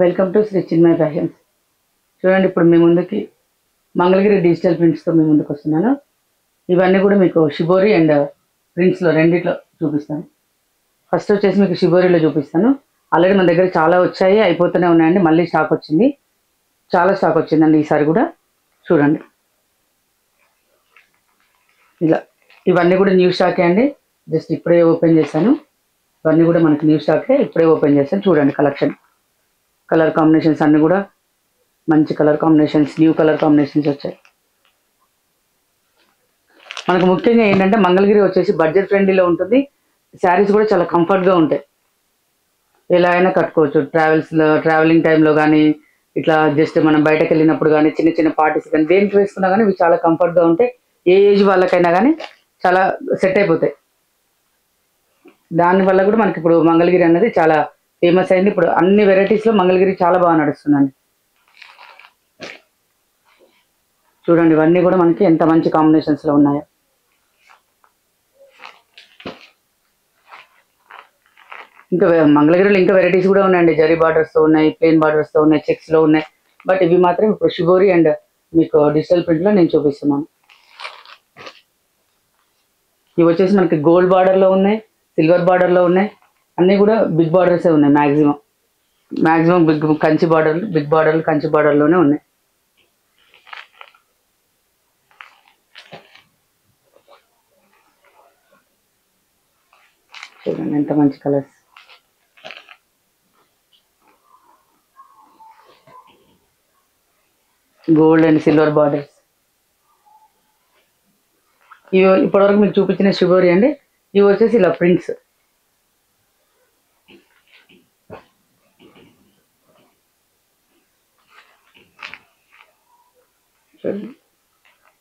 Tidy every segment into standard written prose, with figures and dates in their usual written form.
Welcome to Shri Chinmaya fashions. చూడండి, ఇప్పుడు మీ ముందుకి మంగళగిరి డిజిటల్ ప్రింట్స్తో మీ ముందుకు వస్తున్నాను. ఇవన్నీ కూడా మీకు షిబోరి అండ్ ప్రింట్స్లో రెండిట్లో చూపిస్తాను. ఫస్ట్ వచ్చేసి మీకు షిబోరిలో చూపిస్తాను. ఆల్రెడీ మన దగ్గర చాలా వచ్చాయి, అయిపోతూనే ఉన్నాయండి. మళ్ళీ స్టాక్ వచ్చింది, చాలా స్టాక్ వచ్చిందండి ఈసారి కూడా. చూడండి, ఇలా ఇవన్నీ కూడా న్యూ స్టాకే అండి. జస్ట్ ఇప్పుడే ఓపెన్ చేశాను. ఇవన్నీ కూడా మనకి న్యూ స్టాకే, ఇప్పుడే ఓపెన్ చేశాను. చూడండి, కలర్ కాంబినేషన్స్ అన్నీ కూడా మంచి colour combinations, new colour combinations వచ్చాయి. మనకు ముఖ్యంగా ఏంటంటే మంగళగిరి వచ్చేసి బడ్జెట్ ఫ్రెండ్లీలో ఉంటుంది. శారీస్ కూడా చాలా కంఫర్ట్గా ఉంటాయి, ఎలా అయినా కట్టుకోవచ్చు. ట్రావెలింగ్ టైంలో కానీ, ఇట్లా జస్ట్ మనం బయటకు వెళ్ళినప్పుడు కానీ, చిన్న చిన్న పార్టీస్ కానీ, దేనికి వేసుకున్నా కానీ ఇవి చాలా కంఫర్ట్గా ఉంటాయి. ఏ ఏజ్ వాళ్ళకైనా కానీ చాలా సెట్ అయిపోతాయి. దానివల్ల కూడా మనకి ఇప్పుడు మంగళగిరి అనేది చాలా ఫేమస్ అయింది. ఇప్పుడు అన్ని వెరైటీస్లో మంగళగిరి చాలా బాగా నడుస్తుందండి. చూడండి, ఇవన్నీ కూడా మనకి ఎంత మంచి కాంబినేషన్స్లో ఉన్నాయో. ఇంకా మంగళగిరిలో ఇంకా వెరైటీస్ కూడా ఉన్నాయండి. జరీ బార్డర్స్తో ఉన్నాయి, ప్లెయిన్ బార్డర్స్తో ఉన్నాయి, చెక్స్లో ఉన్నాయి. బట్ ఇవి మాత్రం ఇప్పుడు షిబోరి అండ్ మీకు డిజిటల్ ప్రింట్లో నేను చూపిస్తున్నాను. ఇవి వచ్చేసి మనకి గోల్డ్ బార్డర్లో ఉన్నాయి, సిల్వర్ బార్డర్లో ఉన్నాయి. అన్నీ కూడా బిగ్ బార్డర్సే ఉన్నాయి. మ్యాక్సిమం బిగ్ బార్డర్లు కంచి బార్డర్లోనే ఉన్నాయి. చూడండి, ఎంత మంచి colours. Gold and silver borders. ఇవి ఇప్పటివరకు మీకు చూపించిన షిబోరి అండి. ఇవి వచ్చేసి ఇలా ప్రింట్స్.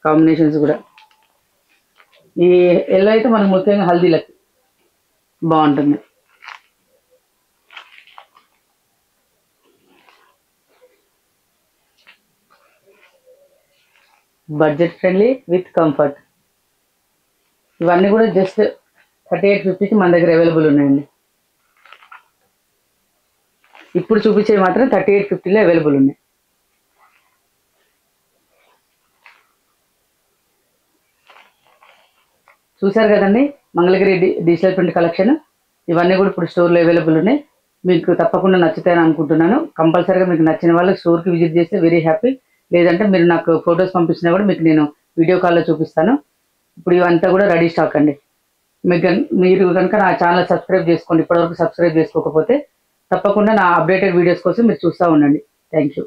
కాంబినేషన్స్ కూడా ఈ ఎల్లో అయితే మనకు ముఖ్యంగా హల్దీలకి బాగుంటుంది. Budget friendly with comfort. ఇవన్నీ కూడా జస్ట్ 3850కి మన దగ్గర అవైలబుల్ ఉన్నాయండి. ఇప్పుడు చూపించేవి మాత్రం 3850లో అవైలబుల్ ఉన్నాయి. చూసారు కదండి, మంగళగిరి డిజిటల్ ప్రింట్ కలెక్షన్. ఇవన్నీ కూడా ఇప్పుడు స్టోర్లో అవైలబుల్ ఉన్నాయి. మీకు తప్పకుండా నచ్చుతాయని అనుకుంటున్నాను. కంపల్సరీగా మీకు నచ్చిన వాళ్ళకి స్టోర్కి విజిట్ చేస్తే వెరీ హ్యాపీ. లేదంటే మీరు నాకు ఫొటోస్ పంపించినా కూడా మీకు నేను వీడియో కాల్లో చూపిస్తాను. ఇప్పుడు ఇవంతా కూడా రెడీ స్టాక్ అండి. మీరు కనుక నా ఛానల్ సబ్స్క్రైబ్ చేసుకోండి. ఇప్పటివరకు సబ్స్క్రైబ్ చేసుకోకపోతే తప్పకుండా నా అప్డేటెడ్ వీడియోస్ కోసం మీరు చూస్తూ ఉండండి. Thank you.